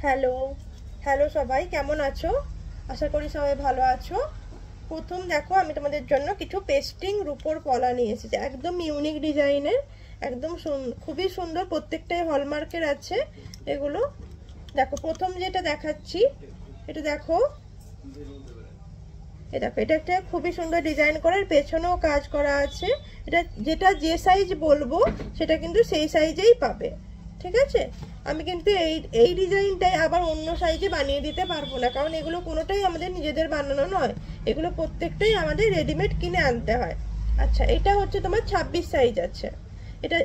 Hello hello সবাই কেমন আছো? আশা করি সবাই ভালো আছো। প্রথম দেখো আমি তোমাদের জন্য কিছু পেস্টিং রূপোর পলা নিয়ে এসেছি, একদম ইউনিক ডিজাইনের, একদম খুবই সুন্দর, প্রত্যেকটাই হলমার্কের আছে এগুলো। দেখো প্রথম যেটা দেখাচ্ছি, এটা দেখো, দেখো এটা একটা খুবই সুন্দর ডিজাইন করার, পেছনেও কাজ করা আছে। এটা যেটা যে সাইজ বলবো সেটা কিন্তু সেই সাইজেই পাবে, ঠিক আছে? আমি কিন্তু এই ডিজাইনটাই আবার অন্য সাইজে বানিয়ে দিতে পারবো না, কারণ এগুলো কোনোটাই আমাদের নিজেদের বানানো নয়, এগুলো প্রত্যেকটাই আমাদের রেডিমেড কিনে আনতে হয়। আচ্ছা, এটা হচ্ছে তোমার 26 সাইজ আছে।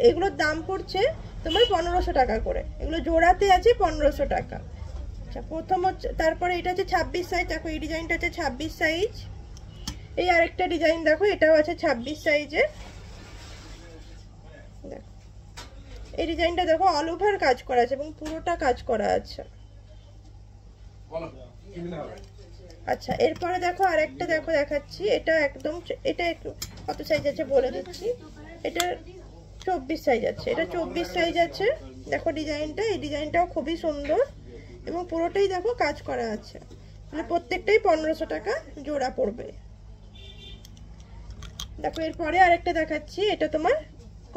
এগুলোর দাম পড়ছে তোমার 1500 টাকা করে, এগুলো জোড়াতে আছে 1500 টাকা। আচ্ছা, প্রথম হচ্ছে, তারপরে এটা হচ্ছে 26 সাইজ, দেখো এই ডিজাইনটা হচ্ছে 26 সাইজ। এই আরেকটা ডিজাইন দেখো, এটাও আছে 26 সাইজের। দেখো এই ডিজাইনটা দেখো, অল ওভার কাজ করা আছে এবং পুরোটা কাজ করা আছে। আচ্ছা, এরপরে দেখো আরেকটা দেখো দেখাচ্ছি, এটা একদম, এটা একটু কত সাইজ আছে বলে দিচ্ছি, এটা 24 সাইজ আছে, এটা 24 সাইজ আছে। দেখো ডিজাইনটা, এই ডিজাইনটাও খুবই সুন্দর এবং পুরোটাই দেখো কাজ করা আছে, মানে প্রত্যেকটাই 1500 টাকা জোড়া পড়বে। দেখো এরপরে আরেকটা দেখাচ্ছি, এটা তোমার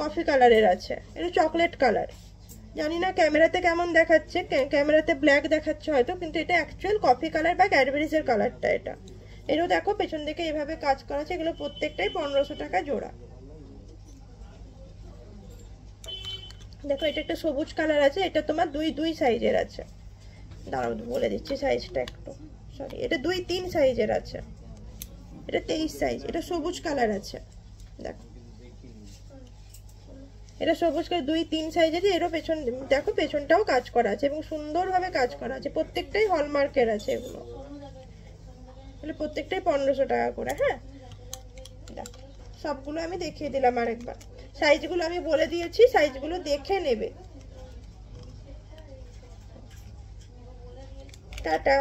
কফি কালারের আছে, এটা চকলেট কালার। জানি না ক্যামেরাতে কেমন দেখাচ্ছে, ক্যামেরাতে ব্ল্যাক দেখাচ্ছে হয়তো, কিন্তু এটা অ্যাকচুয়াল কফি কালার বা ক্যাডবেরিজের কালারটা এটা। এরও দেখো পেছন দিকে এভাবে কাজ করা আছে, এগুলো প্রত্যেকটাই 1500 টাকা জোড়া। দেখো এটা একটা সবুজ কালার আছে, এটা তোমার দুই সাইজের আছে, দাঁড়াও বলে দিচ্ছি সাইজটা একটু, সরি, এটা 2-3 সাইজের আছে, এটা 23 সাইজ, এটা সবুজ কালার আছে। দেখো এটা সবুজ কালার 2-3 সাইজের, এরও পেছন দেখো, পেছনটাও কাজ করা আছে এবং সুন্দরভাবে কাজ করা আছে, প্রত্যেকটাই হলমার্কের আছে এগুলো, তাহলে প্রত্যেকটাই 1500 টাকা করে। হ্যাঁ, দেখো সবগুলো আমি দেখিয়ে দিলাম আরেকবার, সাইজগুলো আমি বলে দিয়েছি, সাইজগুলো দেখে নেবে। টাটা।